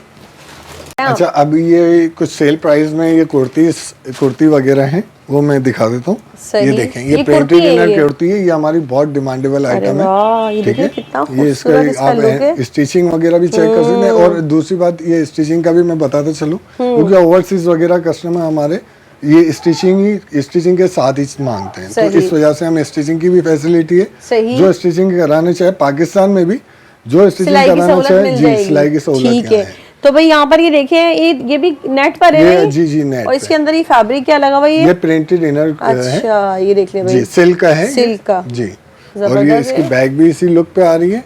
अच्छा, अभी ये कुछ सेल प्राइस में ये कुर्ती वगैरह हैं, वो मैं दिखा देता हूँ। ये देखें, ये प्रिंटेड इनर कुर्ती है, ये हमारी बहुत डिमांडेबल आइटम है। ठीक है, ये इसका आप स्टिचिंग वगैरह भी चेक कर सकते हैं। और दूसरी बात, ये स्टिचिंग का भी मैं बताता चलूँ, क्योंकि ओवरसीज वगैरह कस्टमर हमारे ये स्टिचिंग के साथ ही मांगते हैं, तो इस वजह से हम स्टिचिंग की भी फैसिलिटी है। जो स्टिचिंग कराना चाहे पाकिस्तान में भी, जो स्टिचिंग कराना चाहे जी सिलाई की सहूलत है। तो भाई यहाँ पर ये देखिए, ये भी नेट पर है। जी नेट। और इसके अंदर ये फैब्रिक क्या लगा हुआ है? ये प्रिंटेड इनर है। अच्छा, ये देख ले भाई, जी सिल्क का है। सिल्क का जी। और ये इसकी बैग भी इसी लुक पे आ रही है।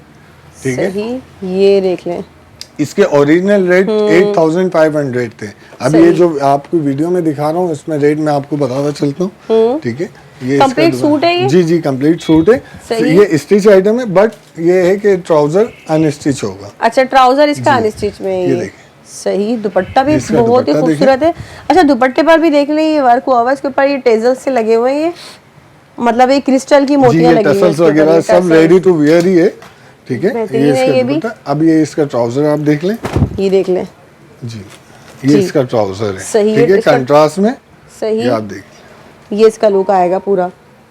ठीक है, ये देख लें। इसके ओरिजिनल रेट 8500 थे। अब ये जो आपको वीडियो में दिखा रहा हूँ, इसमें रेट मैं आपको बताता चलता हूँ। ठीक है, ये कंप्लीट सूट है ये? जी कंप्लीट सूट है। ये स्टिच आइटम है, बट ये है कि ट्राउजर अनस्टिच होगा। अच्छा, ट्राउजर इसका अनस्टिच में है। ये देखिए, सही। दुपट्टा भी बहुत ही खूबसूरत है। अच्छा, दुपट्टे पर भी देख लें, ये वर्क हुआ हुआ है, इसके ऊपर ये टेजल्स से लगे हुए हैं, मतलब ये क्रिस्टल की मोतियां लगी हुई हैं, टसल्स वगैरह सब रेडी टू वियर ही है। ठीक है, ये इसका दुपट्टा। अब ये इसका ट्राउजर आप देख लें, ये देख लें जी। ये इसका ट्राउजर है। सही ठीक है, कंट्रास्ट में। सही, आप देख, ये इसका लुक आएगा पूरा।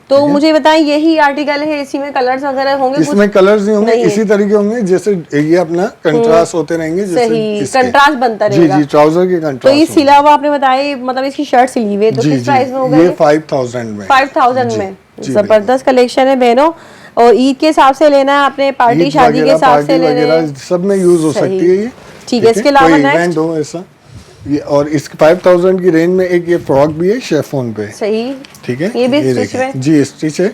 तो मुझे बताएं, यही आर्टिकल है, इसी में कलर्स वगैरह होंगे? इसमें कलर्स नहीं होंगे, इसी तरीके होंगे जैसे ये अपना कंट्रास्ट होते रहेंगे, सही कंट्रास्ट बनता रहेगा। जी ट्राउजर के कंट्रास्ट। तो ये सिला हुआ आपने बताया, मतलब इसकी शर्ट सिली हुई है, तो किस प्राइस में होगा? ये 5000 में। 5000 में। जबरदस्त कलेक्शन है बहनों, और ईद के हिसाब से लेना है, अपने पार्टी शादी के हिसाब से लेना है, सब में यूज हो सकती है ये। ठीक है, इसके अलावा नेक्स्ट हो ऐसा ये, और इस 5000 की रेंज में एक ये फ्रॉक भी है शेफोन पे। सही। ठीक है, ये भी स्टिच है? जी स्टिच है।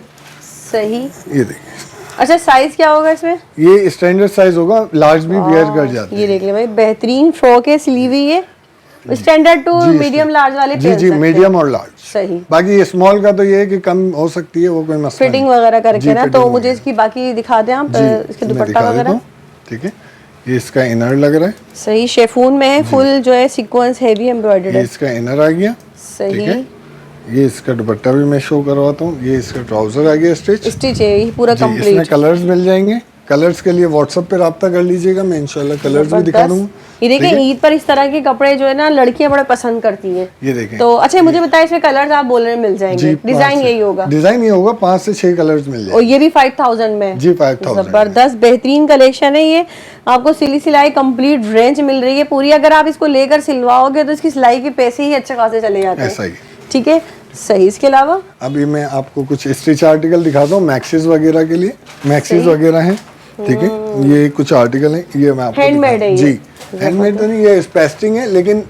सही, ये देखिए। अच्छा, साइज क्या होगा इसमें? ये स्टैंडर्ड साइज होगा, लार्ज भी वेयर कर जाते हैं। ये देख ले भाई, बेहतरीन फ्रॉक है, सिली हुई है। स्टैंडर्ड टू मीडियम लार्ज वाले जी जी, मीडियम और लार्ज। सही। बाकी ये स्मॉल का तो ये है कि कम हो सकती है, वो कोई मसला फिटिंग नहीं। वगैरह करके जी, ना। फिटिंग तो वगैरह। मुझे इसकी बाकी दिखा दें आप, इसके मैं दुपट्टा दिखा देता वगैरह। हूं, ठीक है। ये इसका इनर लग रहा है, सही, शेफून में है, फुल जो है सीक्वेंस हेवी एम्ब्रॉयडर्ड ये है। इसका इनर आ गया, ठीक सही। है। ये इसका दुपट्टा भी मैं शो करवाता हूँ। ये इसका ट्राउजर आ गया स्टिच स्टिच है ये पूरा जी। इसमें कंप्लीट। कलर्स मिल जाएंगे। कलर्स के लिए व्हाट्सएप पे रब्ता कर लीजिएगा, मैं इंशाल्लाह कलर्स भी दिखा दूंगा। ये देखिए, ईद पर इस तरह के कपड़े जो है ना लड़कियां बड़े पसंद करती हैं। ये देखें। तो अच्छा, मुझे बताइए इसमें कलर्स आप बोल रहे हैं मिल जाएंगे, डिजाइन यही होगा? डिजाइन ये होगा, 5 से 6 कलर्स मिल जाएंगे। और ये भी 5000 में? जी, 5000। जबरदस्त बेहतरीन कलेक्शन है ये। आपको सिली सिलाई कंप्लीट रेंज मिल रही है पूरी। अगर आप इसको लेकर सिलवाओगे तो इसकी सिलाई के पैसे ही अच्छे खासे चले जाते हैं। ऐसा ही, ठीक है। सही। इसके अलावा अभी मैं आपको कुछ स्टिच आर्टिकल दिखाता हूँ मैक्सीज वगैरह के लिए। मैक्सीज वगैरह हैं, ठीक है। ये कुछ आर्टिकल हैं, ये मैं आपको हैंडमेड है। जी, हैंडमेड तो नहीं, ये पेस्टिंग है, लेकिन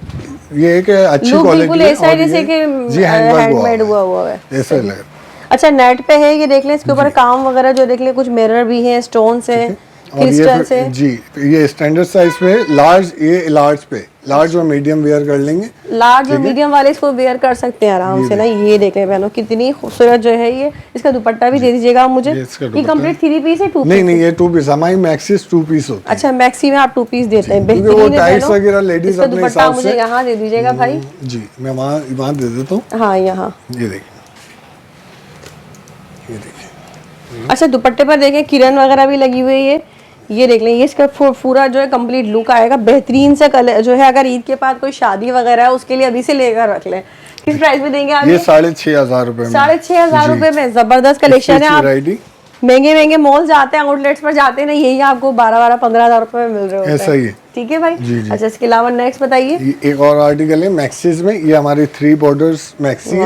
ये है कि अच्छी लुक क्वालिटी बिल्कुल ऐसा है जैसे कि जी हैंडमेड हुआ है। ऐसा ही लग रहा है। अच्छा, नेट पे है ये, देख लें इसके ऊपर काम वगैरह जो देख लें, कुछ मिरर भी हैं, स्टोन्स हैं, और ये क्रिस्टल से। जी, ये स्टैंडर्ड साइज पे है, लार्ज, ये लार्ज पे, लार्ज और मीडियम वेयर कर लेंगे। लार्ज और मीडियम वाले इसको वेयर कर सकते हैं आराम से ना। ये देखें बहनों, कितनी खूबसूरत जो है ये। इसका दुपट्टा भी दे दीजिएगा आप मुझे। ये कंप्लीट 3 पीस है, 2 पीस? नहीं, ये 2 पीस, हमारी मैक्सिस 2 पीस होती है। अच्छा, मैक्सी में आप 2 पीस देते हैं, क्योंकि वो बेहतरीन है टाइट्स बहनों। वगैरह लेडीज इसका अपने दुपट्टा हिसाब मुझे से यहाँ दे दीजिएगा भाई। जी, मैं वहाँ दे देता हूँ। हाँ, यहाँ ये देखिए, ये देखिए। अच्छा, दुपट्टे पर देखें किरण वगैरह भी लगी हुई है। ये देख लें, ये इसका पूरा जो है कंप्लीट लुक आएगा। बेहतरीन सा कलर जो है, अगर ईद के बाद कोई शादी वगैरह है उसके लिए अभी से लेकर रख लें। किस प्राइस में देंगे आप? ये 6500 रुपए में। 6500 रुपए में जबरदस्त कलेक्शन है। आप महंगे महंगे मॉल जाते हैं, आउटलेट्स पर जाते हैं ना, यही आपको 12-15 रुपए में मिल रहे होते हैं। ऐसा ही है। ठीक है भाई। जी, जी। अच्छा, इसके अलावा नेक्स्ट बताइए। एक और आर्टिकल है मैक्सीज में, ये हमारी 3 बॉर्डर्स मैक्सी है,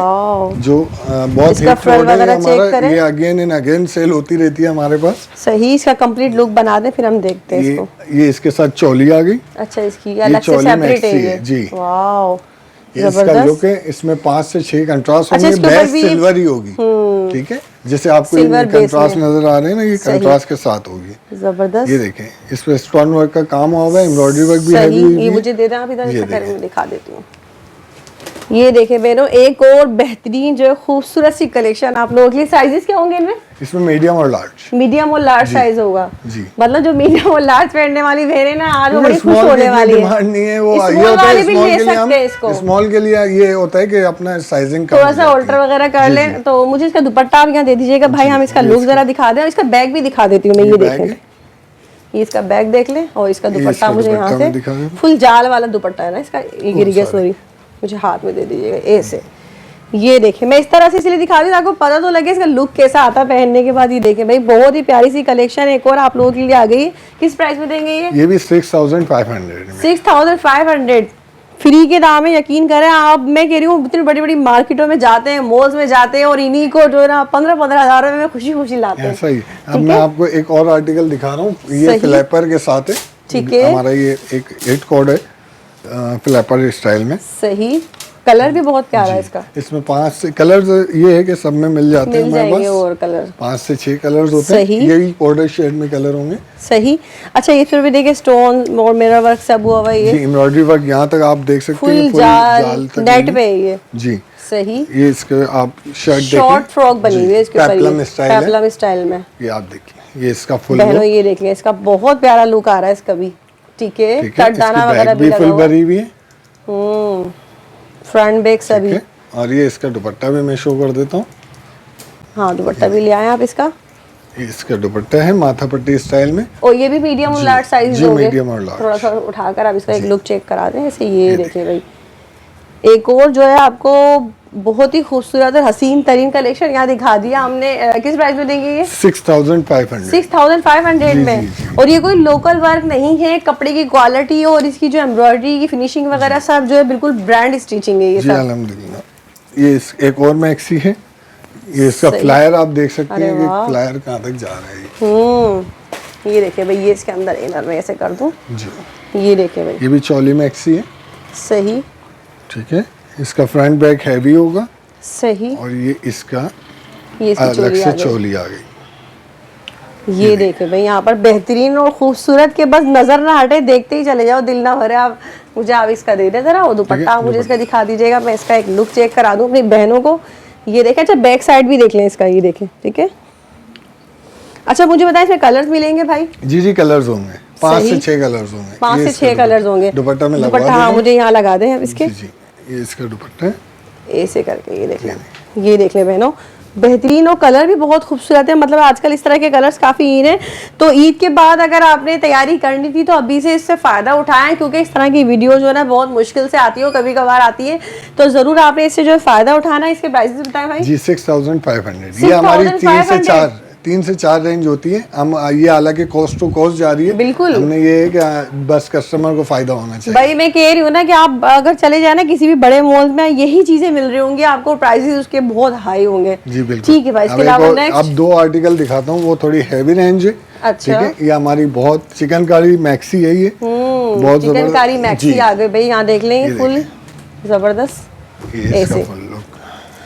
जो बहुत इसका हिट फ्रंट प्रोडक्ट है वगैरह चेक हमारा। करें। ये अगेन एंड अगेन सेल होती रहती है हमारे पास। सही। इसका कंप्लीट लुक बना दें, फिर हम देखते हैं इसको। ये इसके साथ चोली आ गई। अच्छा, इसकी अलग से चोली सेपरेट है मैक्सी ये। है, जी। वाओ, ये इसका लुक है। इसमें 5 से 6 कंट्रास्ट अच्छा, होंगे। इसके ऊपर बेस्ट भी सिल्वर ही होगी, ठीक है। जैसे आपको सिल्वर बेस कंट्रास्ट में। नजर आ रहे हैं ना, ये कंट्रास्ट के साथ होगी। जबरदस्त। ये देखें, इस पे स्टोन वर्क का काम हुआ हुआ है, एम्ब्रॉयडरी वर्क भी हैवी हुई ये है। मुझे दे दें आप इधर, ये इसका मैं दिखा देती हूँ। ये देखें बहनों, एक और बेहतरीन जो है खूबसूरत सी कलेक्शन आप लोगों के लिए। साइजेस क्या होंगे इनमें? इसमें मीडियम और लार्ज। मीडियम और लार्ज साइज होगा जी। मतलब जो मीडियम और लार्ज पहनने वाली बहनें ना, आज वो बड़ी खुश स्मॉल होने की वाली है। डिमांड नहीं है, वो ये स्मॉल होता वाले है भी स्मॉल ले के लिए सकते हैं इसको। हम स्मॉल के लिए ये होता है कि अपना साइजिंग थोड़ा सा ऑल्टर वगैरह कर लें। तो मुझे इसका दुपट्टा आप यहाँ दे दीजिएगा भाई। हम इसका लुक जरा दिखा दें, इसका बैग भी दिखा देती हूँ मैं। ये देखें, ये इसका बैग देख लें, और इसका दुपट्टा मुझे यहाँ से फुल जाल वाला दुपट्टा है ना इसका। ये गिर गया, सॉरी, मुझे हाथ में दे दीजिएगा ऐसे। ये देखें, मैं इस तरह से इसलिए दिखा रही हूँ आपको पता तो लगे इसका लुक कैसा आता है पहनने के बाद। ये देखें भाई, बहुत ही प्यारी सी कलेक्शन एक और आप लोगों के लिए आ गई है। किस प्राइस में देंगे ये? भी 6500 में। 6500 फ्री के दाम है, यकीन करें आप। मैं कह रही हूँ इतनी बड़ी बड़ी मार्केटों में जाते हैं, मॉल्स में जाते हैं, और इन्हीं को जो है ना 15-15 हज़ार में खुशी खुशी लाते हैं। ऐसा ही। अब मैं आपको एक और आर्टिकल दिखा रहा हूँ, ये फ्लैपर के साथ है। ठीक है, हमारा ये एक 8 कोड है फ्लैपर स्टाइल में। सही। कलर भी बहुत प्यारा है इसका। इसमें 5 से कलर्स ये है कि सब में मिल जाते हैं हमारे पास। और कलर 5 से 6 कलर्स होते हैं। यही पाउडर शेड में कलर होंगे। सही। अच्छा, ये फिर भी देखिए स्टोन और मिरर वर्क सब हुआ हुआ है। ये एम्ब्रॉयडरी वर्क यहाँ तक आप देख सकते हैं, फुल जाल नेट पे है ये। जी, सही। ये इसके आप शर्ट शॉर्ट फ्रॉक बनी हुई है इसके ऊपर, पेप्लम स्टाइल में। ये आप देखिए, ये इसका फुल बहनों ये देखिए, इसका बहुत प्यारा लुक आ रहा है इसका भी। ठीक है, कटदाना वगैरह भी फुल भरी हुई है। फ्रंट बैक सभी। और ये इसका दुपट्टा भी मैं शो कर देता हूँ। हाँ, दुपट्टा भी ले आए आप इसका। इसका दुपट्टा है माथा पट्टी स्टाइल में, और ये भी मीडियम और लार्ज साइज दोगे? मीडियम और लार्ज। थोड़ा सा उठाकर आप इसका एक लुक चेक करा दें ऐसे। ये देखिए भाई, एक और जो है आपको बहुत ही खूबसूरत और हसीन तरीन कलेक्शन यहाँ दिखा दिया हमने। किस प्राइस में देंगे ये? 6500 में। और ये कोई लोकल वर्क नहीं है, कपड़े की क्वालिटी और इसकी जो एम्ब्रॉयडरी की फिनिशिंग वगैरह सब जो है बिल्कुल ब्रांड स्टिचिंग है ये सब। अल्हम्दुलिल्लाह। ये एक और मैक्सी है। ये इसका फ्लायर आप देख सकते हैं कि फ्लायर कहाँ तक जा रहा है। ये देखिए भाई, ये इसके अंदर इनर में ऐसे कर दूं जी। ये देखिए भाई, ये भी चोली मैक्सी है। सही। ठीक है, इसका फ्रंट बैक हैवी होगा। सही। और ये इसका अलग से चोली आ गई। ये देखे भाई, यहाँ पर बेहतरीन और खूबसूरत के बस नजर ना हटे, देखते ही चले जाओ, दिल ना भरे। आप मुझे आप इसका दे दे जरा, वो दुपट्टा आप मुझे इसका दिखा दीजिएगा, मैं इसका एक लुक चेक करा दूं अपनी बहनों को। ये देखें, अच्छा बैक साइड भी देख लें इसका, ये देखें, ठीक है। अच्छा मुझे बताएं इसमें कलर्स मिलेंगे भाई? जी जी कलर्स होंगे, 5 से 6 कलर्स होंगे। 5 से 6 कलर्स होंगे। दुपट्टा में दुपट्टा हाँ मुझे यहाँ लगा दें इसके। जी ये इसका दुपट्टा है, ऐसे करके ये देख लें, ये देख लें बहनों, बेहतरीन। और कलर भी बहुत खूबसूरत है, मतलब आजकल इस तरह के कलर्स काफ़ी इन है। तो ईद के बाद अगर आपने तैयारी करनी थी तो अभी से इससे फ़ायदा उठाएं, क्योंकि इस तरह की वीडियो जो है ना बहुत मुश्किल से आती है, कभी कभार आती है, तो ज़रूर आपने इससे जो है फ़ायदा उठाना है। इसके प्राइसेस बताएं भाई। जी 6500, ये हमारी 3 से 4 रेंज होती है। हम ये हालांकि कॉस्ट टू कॉस्ट जा रही है, बिल्कुल। हमने ये कि बस कस्टमर को फायदा होना चाहिए। भाई मैं कह रही हूँ ना कि आप अगर चले जाए ना किसी भी बड़े मॉल में, यही चीजें मिल रही होंगी आपको, प्राइसेस उसके बहुत हाई होंगे। जी बिल्कुल। ठीक है भाई, इसके अलावा अब 2 आर्टिकल दिखाता हूँ, वो थोड़ी हैवी रेंज है। अच्छा, ठीक है, ये हमारी बहुत चिकनकारी मैक्सी है, ये बहुत चिकनकारी मैक्सी आ गई भाई, यहाँ देख लें, फुल जबरदस्त ऐसे।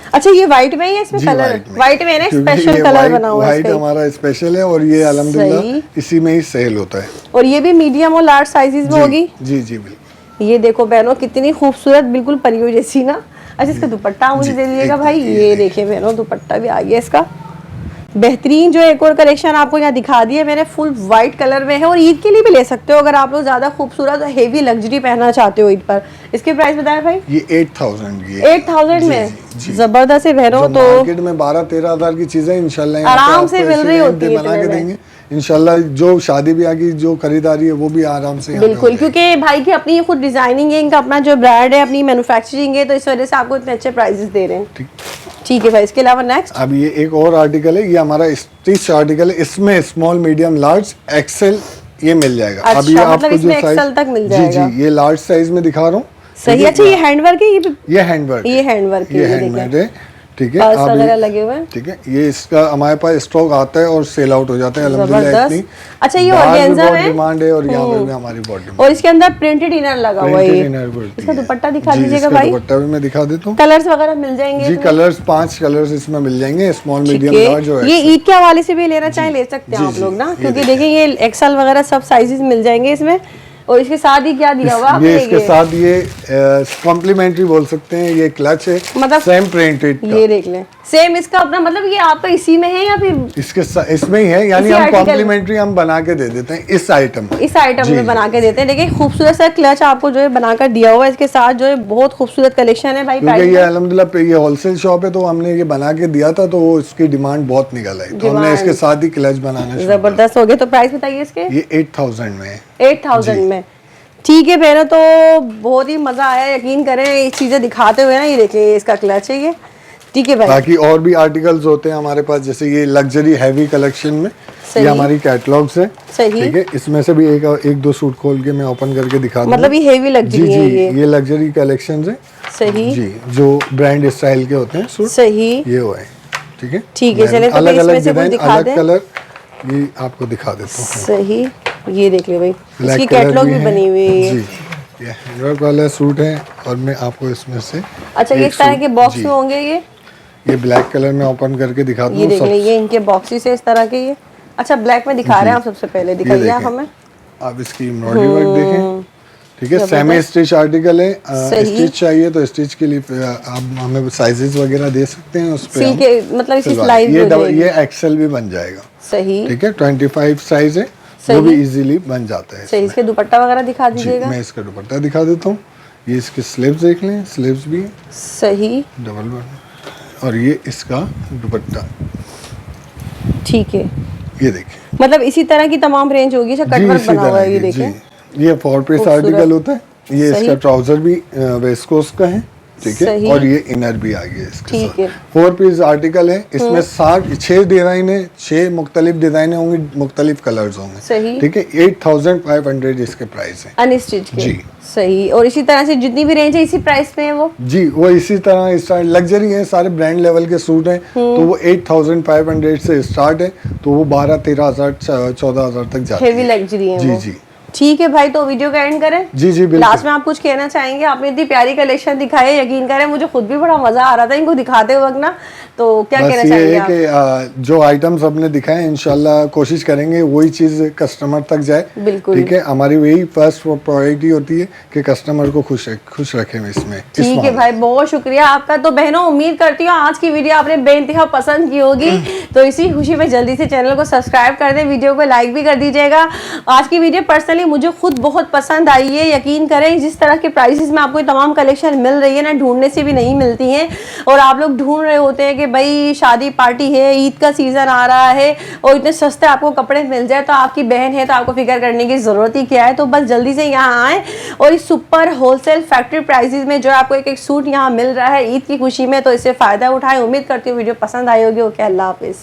अच्छा ये व्हाइट में ही है, इसमें कलर व्हाइट में है, स्पेशल कलर बना हुआ है, व्हाइट हमारा स्पेशल है, और ये अल्हम्दुलिल्लाह इसी में ही सेल होता है। और ये भी मीडियम और लार्ज साइजेस में होगी। जी जी बिल्कुल। ये देखो बहनों कितनी खूबसूरत, बिल्कुल परियों जैसी ना। अच्छा इसका दुपट्टा मुझे दे दीजिएगा भाई। ये देखिए बहनों, दुपट्टा भी आ गया इसका, बेहतरीन। जो एक और कलेक्शन आपको यहाँ दिखा दिया मैंने, फुल व्हाइट कलर में है, और ईद के लिए भी ले सकते हो अगर आप लोग ज्यादा खूबसूरत हेवी लग्जरी पहनना चाहते हो ईद पर। इसके प्राइस बताएं भाई। ये 8000 8000 में जबरदस्त है बहनों। तो मार्केट में 12-13 हजार की चीजें इंशाल्लाह आराम से मिल रही होती है, बना के देंगे इंशाल्लाह। जो शादी ब्याह की जो खरीदारी है वो भी आराम से बिल्कुल, क्योंकि भाई की अपनी खुद डिजाइनिंग है, इनका अपना जो ब्रांड है, अपनी मैन्युफैक्चरिंग है, तो इस वजह से आपको इतने अच्छे प्राइसेस दे रहे हैं। ठीक है भाई, इसके अलावा नेक्स्ट अब ये एक और आर्टिकल है, ये हमारा स्टिच आर्टिकल है, इसमें स्मॉल मीडियम लार्ज एक्सेल ये मिल जाएगा। अच्छा, अभी मतलब आपको इसमें जो एक्सेल तक मिल जाएगा। जी जी ये लार्ज साइज में दिखा रहा हूँ। सही। अच्छा ये हैंडवर्क है, ये हैंडवर्क, ये हैंडवर्क ये हैंडमेड है। ठीक है, पर्स वगैरह लगे हुए हैं। ठीक है, ये इसका हमारे पास स्टॉक आता है और सेल आउट हो जाता है अल्हम्दुलिल्लाह इतनी। अच्छा ये ऑर्गेन्जा है, डिमांड है, और यहाँ पर भी हमारी बहुत डिमांड। और इसके अंदर प्रिंटेड इनर लगा हुआ है। इसका दुपट्टा दिखा दीजिएगा भाई। दुपट्टा भी मैं दिखा देता हूँ। कलर्स वगैरह मिल जाएंगे जी, कलर्स 5 कलर्स इसमें मिल जाएंगे, स्मॉल मीडियम लार्ज। ये ईद के हवाले से भी लेना चाहे ले सकते हैं आप लोग ना, क्योंकि देखिए ये एक्सेल वगैरह सब साइजेस मिल जाएंगे इसमें। और इसके साथ ही क्या दिया हुआ ये इसके साथ ये कॉम्प्लीमेंट्री बोल सकते हैं, ये क्लच है, मतलब सेम प्रिंटेड। ये देख लें, सेम इसका अपना, मतलब ये आपका इसी में है या फिर इसके इसमें ही है, यानी हम कॉम्प्लीमेंट्री हम बना के दे देते हैं इस आइटम में बना के देते हैं। देखिए खूबसूरत सा क्लच आपको जो है बनाकर दिया हुआ है, इसके साथ जो है बहुत खूबसूरत कलेक्शन है भाई। क्योंकि ये अल्हम्दुलिल्लाह ये होलसेल शॉप है, तो हमने ये बना के दिया था, तो वो इसकी डिमांड बहुत निकल आई, तो हमने इसके साथ ही क्लच बनाना जबरदस्त हो गया। तो प्राइस बताइए इसके। ये 8000 में है। 8000 में ठीक है बहनों, तो बहुत ही मजा आया, यकीन करें इस चीजें दिखाते हुए ना। ये देखिए इसका क्लच है ये, ठीक है भाई। बाकी और भी आर्टिकल्स होते हैं हमारे पास, जैसे ये लग्जरी हैवी कलेक्शन में, ये हमारी कैटलॉग्स है। सही। ठीक है, इसमें से भी एक दो सूट खोल के मैं ओपन करके दिखा दूं। मतलब ये हेवी लग्जरी है, ये लग्जरी कलेक्शंस है। सही जी, जो ब्रांड स्टाइल के होते हैं सूट। सही, ये वो है। ठीक है, ठीक है, चले अलग अलग डिजाइन, अलग कलर, ये आपको दिखा देता हूँ। सही, ये देख ले भाई, इसकी कैटलॉग भी बनी हुई है। जी, ये हैंडवर्क वाला सूट है, और मैं आपको इसमें से अच्छा किस तरह के बॉक्स में होंगे ये ब्लैक कलर में ओपन करके दिखा दूँ। ये देख ले, ये इनके बॉक्सेस है इस तरह के। ये अच्छा ब्लैक में दिखा रहे हैं आप, सबसे पहले दिखाइए आप हमें। आप इसकी एम्ब्रॉयडरी वर्क देखें। ठीक है, सेमी स्टिच आर्टिकल है। स्टिच चाहिए तो स्टिच के लिए आप हमें साइजेस वगैरह दे सकते हैं, उस पे मतलब इसकी स्लाइस ये एक्सेल भी बन जाएगा। सही, ठीक है, 25 साइज है, वो भी इजीली बन जाता है। सही, इसके दुपट्टा वगैरह दिखा दीजिएगा। मैं इसका दुपट्टा दिखा देता हूँ। ये इसके स्लीव्स देख लें, स्लीव्स भी सही, डबल वन, और ये इसका दुपट्टा। ठीक है, ये देखिए, मतलब इसी तरह की तमाम रेंज होगी। कटवर्क बना हुआ है, ये देखिए, ये 4 पीस आर्टिकल होता है। ये इसका ट्राउजर भी वेस्कोस का है। ठीक है, और ये इनर भी आ गया इसके साथ। 4 पीस आर्टिकल है, इसमें 6 डिजाइन है, 6 मुख्तलिफ डिजाइन होंगी, मुख्तलिफ कलर्स होंगे। ठीक है, 8500 इसके प्राइस है अनस्टिच के। जी, सही। और इसी तरह से जितनी भी रेंज है इसी प्राइस पे है वो जी, वो इसी तरह स्टार्ट लग्जरी है, सारे ब्रांड लेवल के सूट हैं, तो वो 8500 से स्टार्ट है, तो वो 12-13 हजार 14 हजार तक जाते हैं। हेवी लग्जरी है जी जी। ठीक है भाई, तो वीडियो का एंड करें। जी जी बिल्कुल। लास्ट में आप कुछ कहना चाहेंगे? आपने इतनी प्यारी कलेक्शन दिखाई है, यकीन करें मुझे खुद भी बड़ा मजा आ रहा था इनको दिखाते वक्त ना, तो क्या कहना चाहेंगे आप? कि जो आइटम्स हमने दिखाए इंशाल्लाह कोशिश करेंगे वही चीज कस्टमर तक जाए। बिल्कुल ठीक है, हमारी वही फर्स्ट प्रायोरिटी होती है कि कस्टमर को खुश रखें इसमें। ठीक है भाई, बहुत शुक्रिया आपका। तो बहनों, उम्मीद करती हूँ आज की वीडियो आपने बेइंतहा पसंद की होगी, तो इसी खुशी में जल्दी से चैनल को सब्सक्राइब कर दें, वीडियो को लाइक भी कर दीजिएगा। आज की वीडियो पर्सनली मुझे खुद बहुत पसंद आई है, यकीन करें जिस तरह के प्राइसेस में आपको तमाम कलेक्शन मिल रही है ना, ढूंढने से भी नहीं मिलती हैं। और आप लोग ढूंढ रहे होते हैं कि भाई शादी पार्टी है, ईद का सीजन आ रहा है और इतने सस्ते आपको कपड़े मिल जाए, तो आपकी बहन है तो आपको फिक्र करने की जरूरत ही क्या है। तो बस जल्दी से यहाँ आए और इस सुपर होलसेल फैक्ट्री प्राइसेस में जो आपको एक एक सूट यहाँ मिल रहा है ईद की खुशी में, तो इससे फायदा उठाएं। उम्मीद करती हूँ वीडियो पसंद आई होगी। ओके, अल्लाह हाफिज।